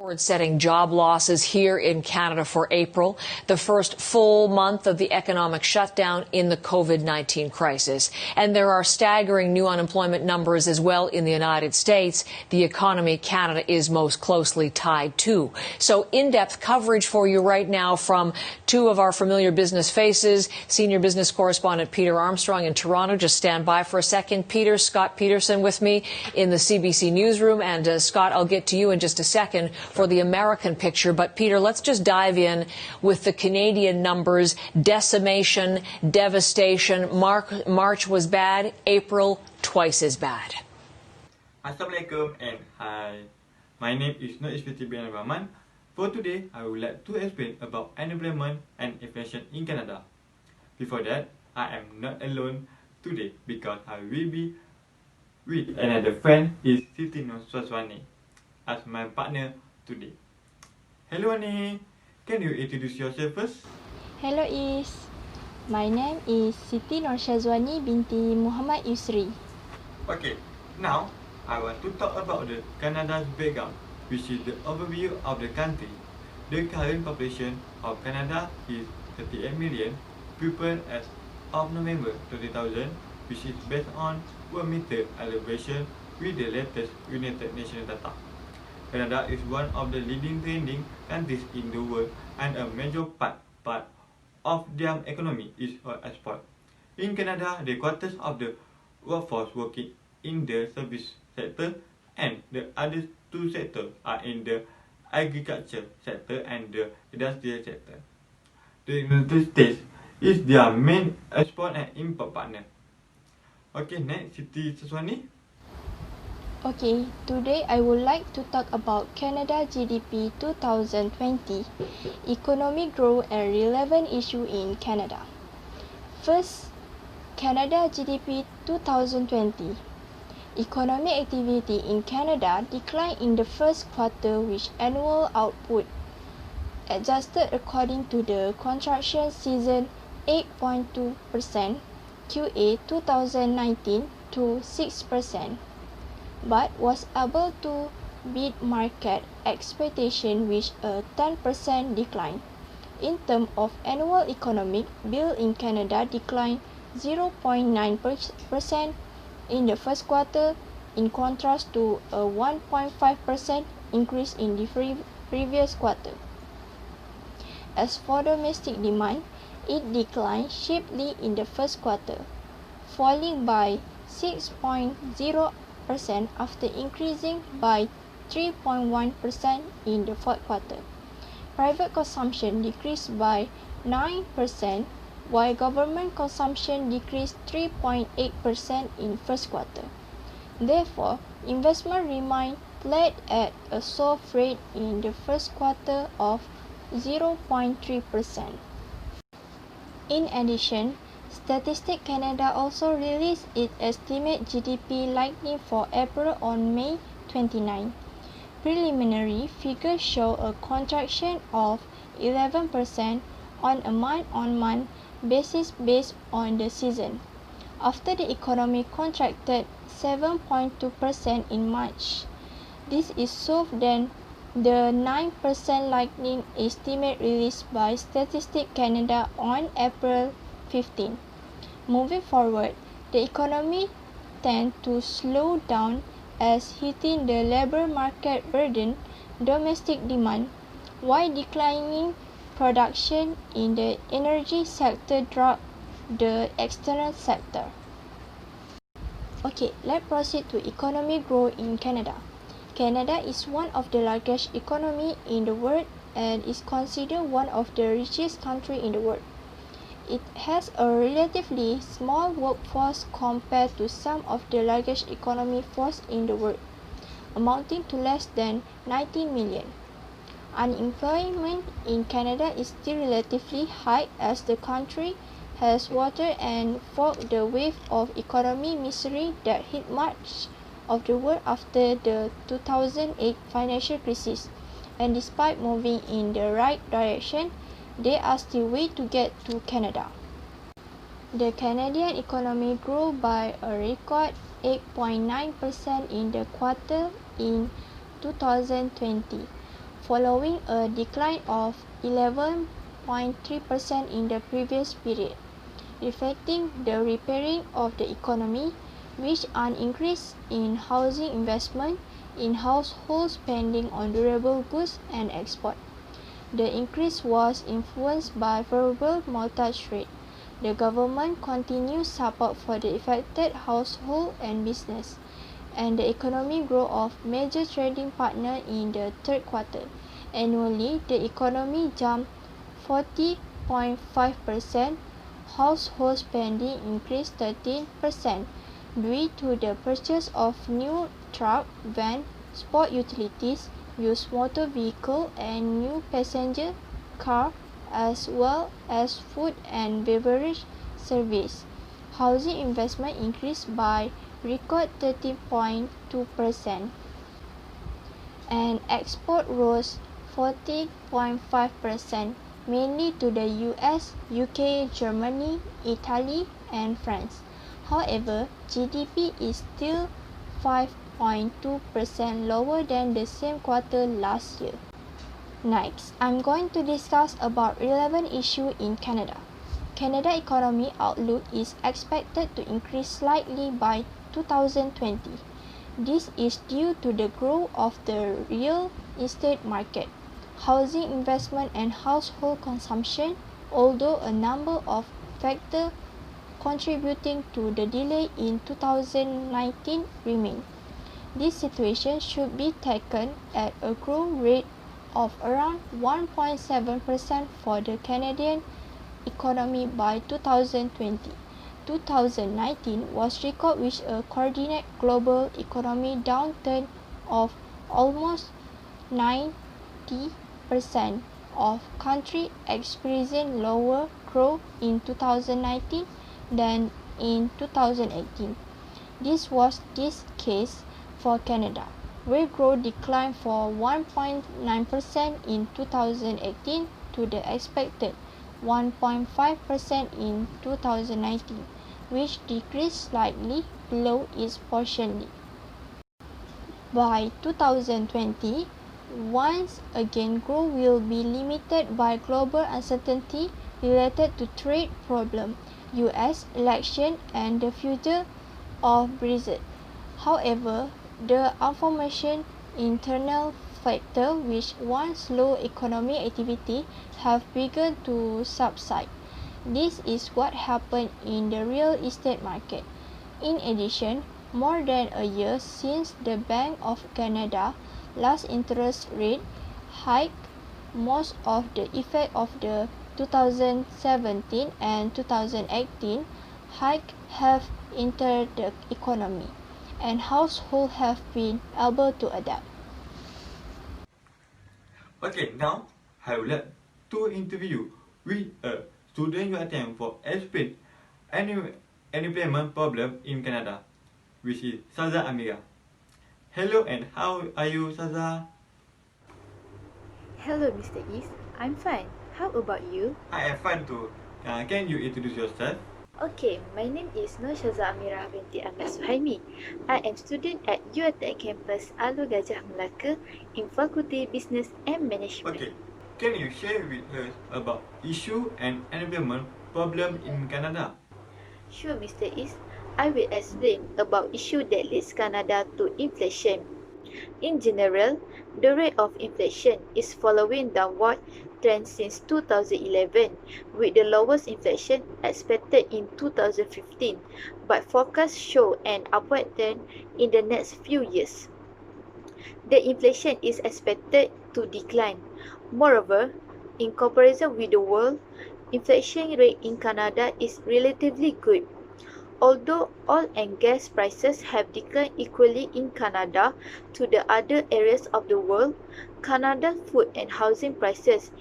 Record-setting job losses here in Canada for April, the first full month of the economic shutdown in the COVID-19 crisis. And there are staggering new unemployment numbers as well in the United States, the economy Canada is most closely tied to. So in-depth coverage for you right now from two of our familiar business faces, senior business correspondent Peter Armstrong in Toronto. Just stand by for a second. Peter, Scott Peterson with me in the CBC newsroom. And Scott, I'll get to you in just a second for the American picture. But Peter, let's just dive in with the Canadian numbers. Decimation, devastation. March was bad. April, twice as bad. Assalamualaikum and hi. My name is Nur bin Rahman. For today, I would like to explain about unemployment and inflation in Canada. Before that, I am not alone today because I will be with another friend, is Siti Noswaswani, as my partner today. Hello Ani, can you introduce yourself first? Hello Is, my name is Siti Norshazwani binti Muhammad Yusri. Okay, now I want to talk about the Canada's background, which is the overview of the country. The current population of Canada is 38 million people as of November 2000, which is based on 1 meter elevation with the latest United Nations data. Canada is one of the leading trading countries in the world, and a major part of their economy is export. In Canada, the quarters of the workforce working in the service sector and the other two sectors are in the agriculture sector and the industrial sector. The United States is their main export and import partner. Okay, next, Siti Saswani. Okay, today I would like to talk about Canada GDP 2020, economic growth and relevant issue in Canada. First, Canada GDP 2020. Economic activity in Canada declined in the first quarter, with annual output adjusted according to the construction season 8.2% QA 2019 to 6%. But was able to beat market expectation with a 10% decline. In terms of annual economic, bill in Canada declined 0.9% in the first quarter, in contrast to a 1.5% increase in the previous quarter. As for domestic demand, it declined sharply in the first quarter, falling by 6.0% after increasing by 3.1% in the fourth quarter. Private consumption decreased by 9%, while government consumption decreased 3.8% in first quarter. Therefore, investment remained flat at a soft rate in the first quarter of 0.3%. In addition, Statistics Canada also released its estimate GDP likely for April on May 29. Preliminary figures show a contraction of 11% on a month-on-month basis based on the season, after the economy contracted 7.2% in March. This is softer than the 9% likely estimate released by Statistics Canada on April 15. Moving forward, the economy tends to slow down as hitting the labor market burden domestic demand, while declining production in the energy sector drop the external sector. Okay, let's proceed to economic growth in Canada. Canada is one of the largest economies in the world and is considered one of the richest countries in the world. It has a relatively small workforce compared to some of the largest economic forces in the world, amounting to less than 90 million. Unemployment in Canada is still relatively high as the country has watered and fought the wave of economic misery that hit much of the world after the 2008 financial crisis. And despite moving in the right direction, there are still ways to get to Canada. The Canadian economy grew by a record 8.9% in the quarter in 2020, following a decline of 11.3% in the previous period, reflecting the repairing of the economy, which an increase in housing investment, in household spending on durable goods and export. The increase was influenced by favorable mortgage rate. The government continues support for the affected household and business, and the economic growth of major trading partners in the third quarter. Annually, the economy jumped 40.5%, household spending increased 13%, due to the purchase of new truck, van, sport utilities, used motor vehicle and new passenger car, as well as food and beverage service. Housing investment increased by record 13.2%, and export rose 40.5%, mainly to the US, UK, Germany, Italy, and France. However, GDP is still 5.2% lower than the same quarter last year. Next, I'm going to discuss about relevant issue in Canada. Canada economy outlook is expected to increase slightly by 2020. This is due to the growth of the real estate market, housing investment and household consumption, although a number of factors contributing to the delay in 2019 remain. This situation should be taken at a growth rate of around 1.7% for the Canadian economy by 2020. 2019 was recorded with a coordinated global economy downturn of almost 90% of countries experiencing lower growth in 2019 than in 2018. This was the case for Canada, where growth declined from 1.9% in 2018 to the expected 1.5% in 2019, which decreased slightly below its portion. By 2020, once again growth will be limited by global uncertainty related to trade problems, US election and the future of Brexit. However, the aforementioned internal factors which once slow economic activity have begun to subside. This is what happened in the real estate market. In addition, more than a year since the Bank of Canada last interest rate hike, most of the effect of the 2017 and 2018 hike have entered the economy, and households have been able to adapt. Okay, now I would like to interview with a student who attend for explain unemployment problem in Canada, which is Saza Amira. Hello and how are you, Saza? Hello, Mr. East. I'm fine. How about you? I am fine too. Can you introduce yourself? Okay, my name is Nur Syaza Amira binti Ahmad Suhaimi. I am student at UiTech campus Alor Gajah Melaka in Faculty Business and Management. Okay, can you share with us about issue and unemployment problem in Canada? Sure, Mr. East. I will explain about issue that leads Canada to inflation. In general, the rate of inflation is following downward trend since 2011, with the lowest inflation expected in 2015, but forecasts show an upward trend in the next few years. The inflation is expected to decline. Moreover, in comparison with the world, inflation rate in Canada is relatively good. Although oil and gas prices have declined equally in Canada to the other areas of the world, Canada's food and housing prices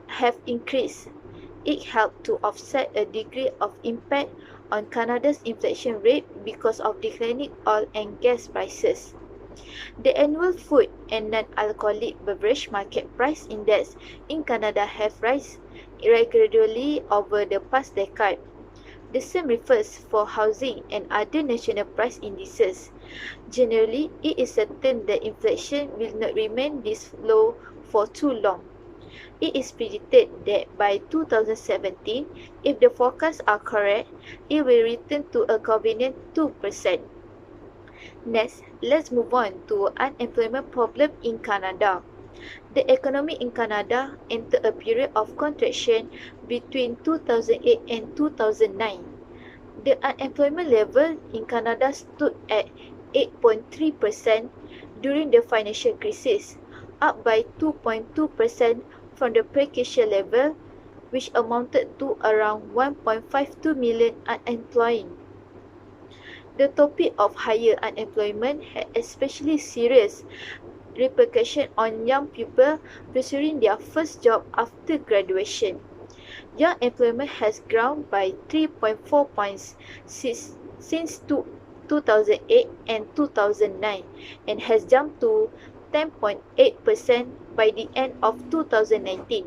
have increased. It helped to offset a degree of impact on Canada's inflation rate because of declining oil and gas prices. The annual food and non-alcoholic beverage market price index in Canada have risen gradually over the past decade. The same refers for housing and other national price indices. Generally, it is certain that inflation will not remain this low for too long. It is predicted that by 2017, if the forecasts are correct, it will return to a convenient 2%. Next, let's move on to unemployment problem in Canada. The economy in Canada entered a period of contraction between 2008 and 2009. The unemployment level in Canada stood at 8.3% during the financial crisis, up by 2.2% from the pre-crash level, which amounted to around 1.52 million unemployed. The topic of higher unemployment had especially serious repercussions on young people pursuing their first job after graduation. Young employment has grown by 3.4 points since 2008 and 2009 and has jumped to 10.8% by the end of 2019.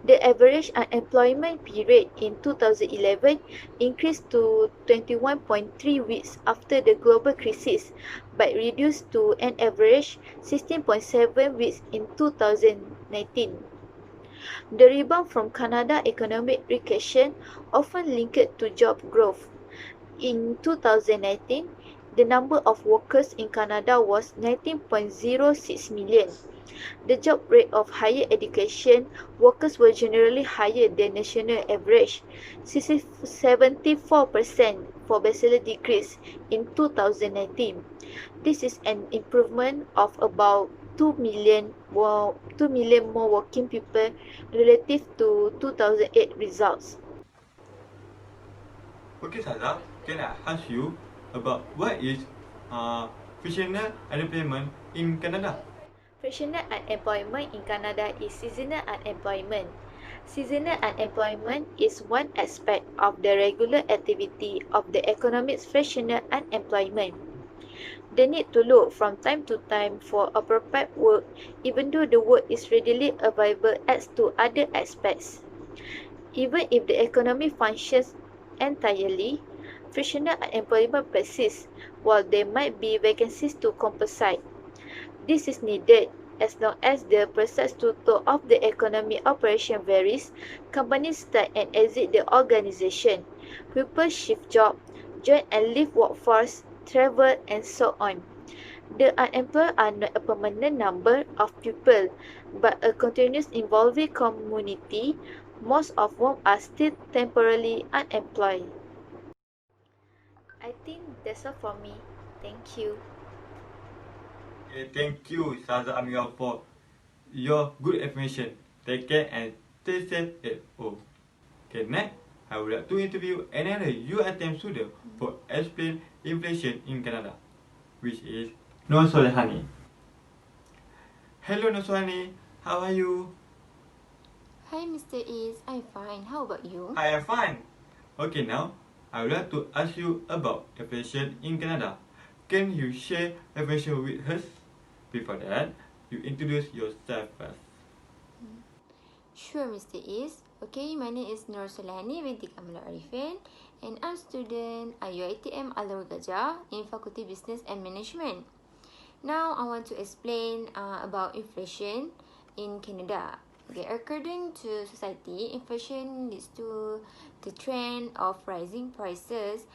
The average unemployment period in 2011 increased to 21.3 weeks after the global crisis, but reduced to an average 16.7 weeks in 2019. The rebound from Canada economic recession often linked to job growth. In 2019, the number of workers in Canada was 19.06 million. The job rate of higher education workers were generally higher than national average, 74% for bachelor degrees in 2019. This is an improvement of about 2 million more working people relative to 2008 results. Okay, Sada, can I ask you about what is frictional unemployment in Canada? Frictional unemployment in Canada is seasonal unemployment. Seasonal unemployment is one aspect of the regular activity of the economic's frictional unemployment. The need to look from time to time for appropriate work, even though the work is readily available, adds to other aspects. Even if the economy functions entirely, frictional unemployment persists, while there might be vacancies to compensate. This is needed as long as the precise total of the economic operation varies. Companies start and exit the organization. People shift job, join and leave workforce, travel, and so on. The unemployed are not a permanent number of people, but a continuous evolving community, most of whom are still temporarily unemployed. I think that's all for me. Thank you. Okay, thank you, Sada Amira, for your good information. Take care and stay safe at home. Okay, next, I would like to interview another UITM student for explain inflation in Canada, which is Nosolehani. Hello, Nosolehani. How are you? Hi, Mr. Is. I'm fine. How about you? I am fine. Okay, now I would like to ask you about inflation in Canada. Can you share information with us? Before that, you introduce yourself first. Sure, Mr. Is. Okay, my name is Nur Solani binti Kamala Arifin and I'm student at UiTM Alor Gajah in Faculty Business and Management. Now, I want to explain about inflation in Canada. Okay, according to society, inflation leads to the trend of rising prices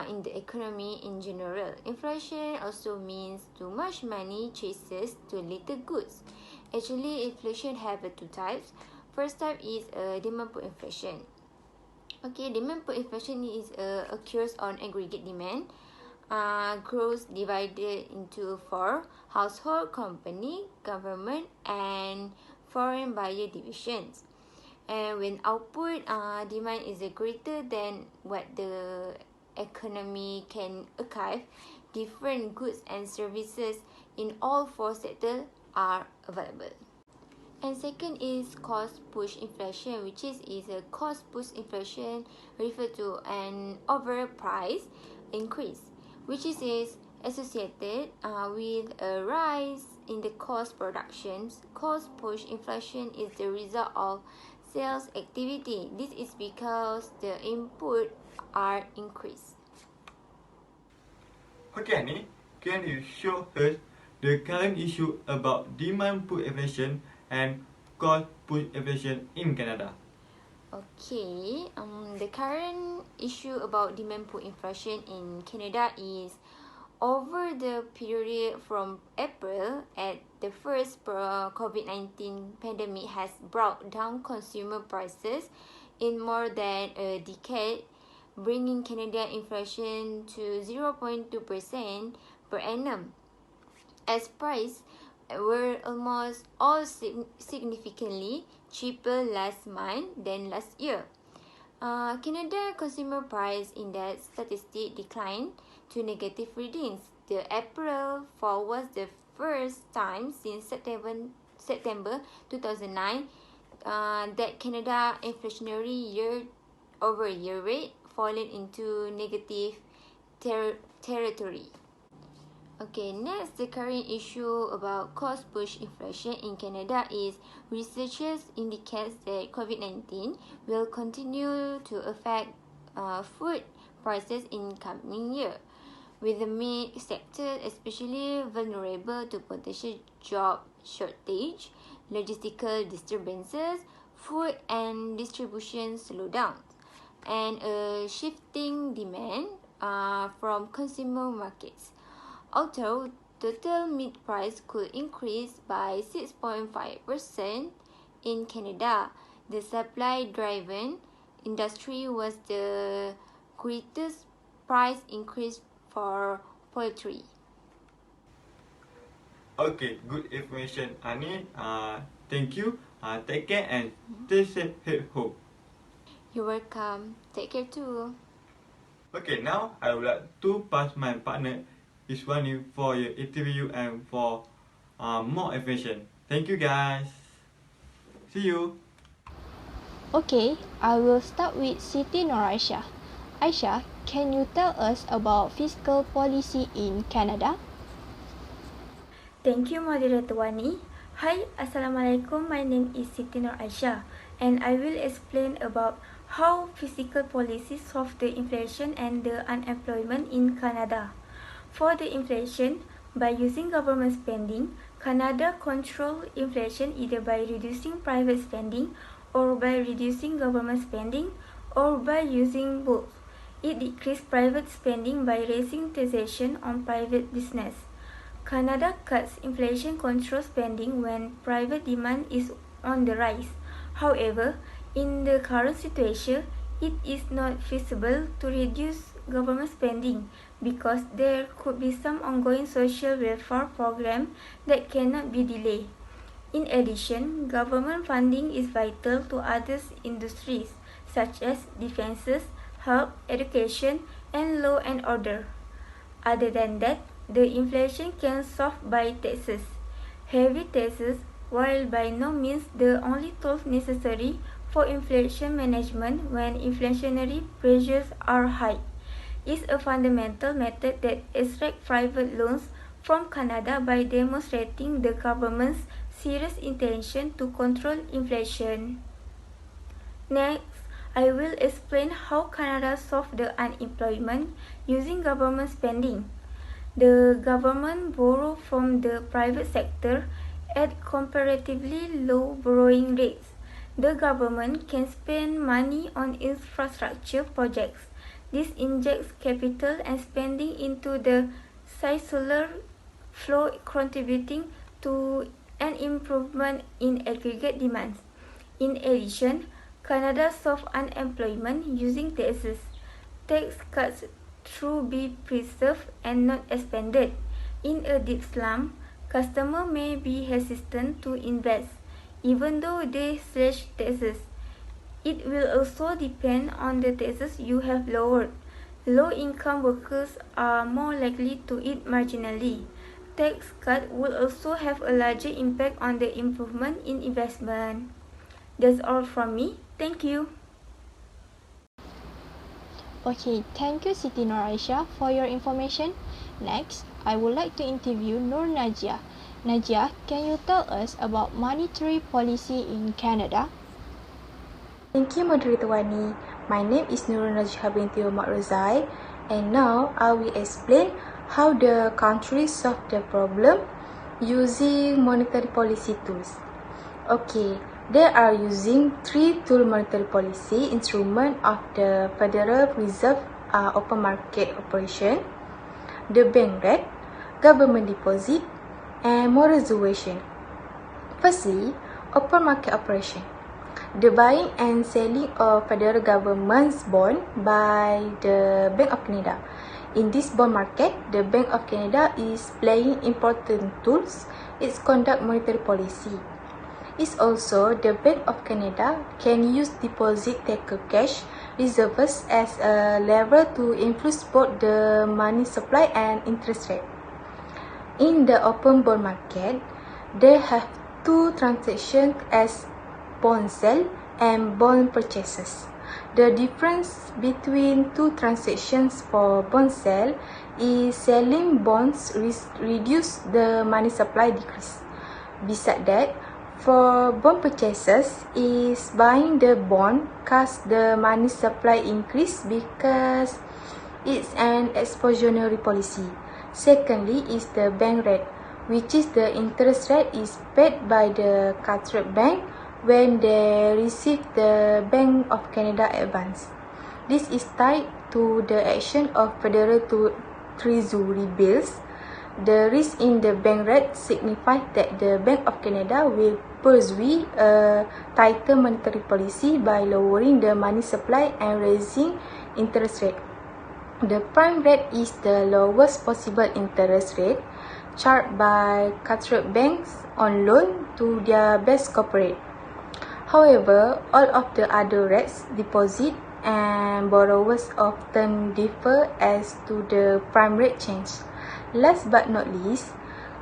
in the economy in general. Inflation also means too much money chases too little goods. Actually, inflation have two types. First type is demand pull inflation. Okay, demand pull inflation is occurs on aggregate demand. Growth divided into four: household, company, government, and foreign buyer divisions. And when output demand is greater than what the economy can archive, different goods and services in all four sectors are available. And second is cost push inflation, which is a cost push inflation refer to an overall price increase, which is associated with a rise in the cost productions. Cost push inflation is the result of sales activity. This is because the input are increased. Okay, Annie, can you show us the current issue about demand push inflation and cost push inflation in Canada? Okay, the current issue about demand pull inflation in Canada is over the period from April at the first COVID-19 pandemic has brought down consumer prices in more than a decade, bringing Canadian inflation to 0.2% per annum. As prices were almost all significantly cheaper last month than last year. Canada Consumer Price Index statistic declined to negative readings. The April fall was the first time since September 2009 that Canada inflationary year-over-year rate fallen into negative territory. Okay, next, the current issue about cost push inflation in Canada is researchers indicates that COVID-19 will continue to affect food prices in coming year, with the meat sector especially vulnerable to potential job shortage, logistical disturbances, food and distribution slowdowns, and a shifting demand from consumer markets. Although total meat price could increase by 6.5% in Canada, the supply-driven industry was the greatest price increase for poultry. Okay, good information, Annie. Thank you. Take care and stay safe at home. You're welcome. Take care too. Okay, now I would like to pass my partner is running for your interview and for more information. Thank you guys. See you. Okay, I will start with Siti Nur Aisha. Aisha, can you tell us about fiscal policy in Canada? Thank you, Moderator Wani. Hi, Assalamualaikum. My name is Siti Nur Aisha, and I will explain about how fiscal policy solve the inflation and the unemployment in Canada. For the inflation, by using government spending, Canada control inflation either by reducing private spending or by reducing government spending or by using both. It decreased private spending by raising taxation on private business. Canada cuts inflation control spending when private demand is on the rise. However, in the current situation, it is not feasible to reduce government spending because there could be some ongoing social welfare program that cannot be delayed. In addition, government funding is vital to other industries such as defenses, health, education, and law and order. Other than that, the inflation can solve by taxes. Heavy taxes, while by no means the only tool necessary for inflation management when inflationary pressures are high, is a fundamental method that extracts private loans from Canada by demonstrating the government's serious intention to control inflation. Next, I will explain how Canada solved the unemployment using government spending. The government borrows from the private sector at comparatively low borrowing rates. The government can spend money on infrastructure projects. This injects capital and spending into the circular flow, contributing to an improvement in aggregate demands. In addition, Canada solved unemployment using taxes. Tax cuts should be preserved and not expanded. In a deep slump, customers may be hesitant to invest, even though they slash taxes. It will also depend on the taxes you have lowered. Low-income workers are more likely to eat marginally. Tax cut will also have a larger impact on the improvement in investment. That's all from me. Thank you. Okay, thank you Siti Nur Aisha for your information. Next, I would like to interview Nur Najia. Najia, can you tell us about monetary policy in Canada? Thank you, Moderator Wani. My name is Nurul Najhah binti Omar Razai, and now I will explain how the country solve the problem using monetary policy tools. Okay, they are using three tool monetary policy instrument of the Federal Reserve open market operation, the bank rate, government deposit, and mobilization. Firstly, open market operation. The buying and selling of federal government's bond by the Bank of Canada. In this bond market, the Bank of Canada is playing important tools. It's conduct monetary policy. It's also the Bank of Canada can use deposit taker cash reserves as a lever to influence both the money supply and interest rate. In the open bond market, they have two transactions as bond sale and bond purchases. The difference between two transactions for bond sale is selling bonds reduce the money supply decrease. Besides that, for bond purchases is buying the bond cause the money supply increase because it's an expansionary policy. Secondly is the bank rate, which is the interest rate is paid by the cutthroat bank when they receive the Bank of Canada advance. This is tied to the action of Federal Treasury bills. The risk in the bank rate signifies that the Bank of Canada will pursue a tighter monetary policy by lowering the money supply and raising interest rate. The prime rate is the lowest possible interest rate charged by cutthroat banks on loan to their best corporate. However, all of the other rates, deposit and borrowers often differ as to the prime rate change. Last but not least,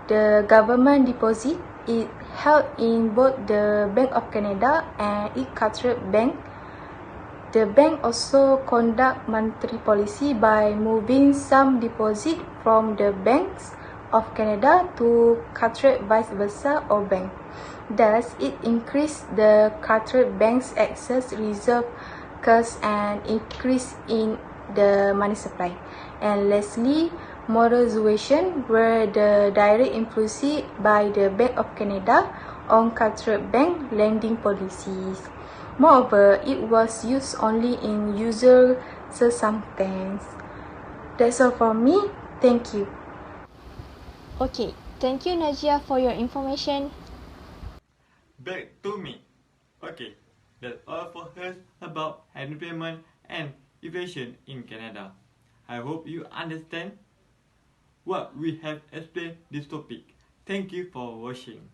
the government deposit is held in both the Bank of Canada and its cutthroat bank. The bank also conduct monetary policy by moving some deposit from the Banks of Canada to cutthroat vice versa or bank. Thus, it increased the cutthroat bank's excess reserve cost and increase in the money supply. And lastly, mobilization were the direct influence by the Bank of Canada on cutthroat bank lending policies. Moreover, it was used only in usual circumstances. That's all from me. Thank you. Okay, thank you Najia for your information. Back to me. Okay, that's all for us about unemployment and inflation in Canada. I hope you understand what we have explained this topic. Thank you for watching.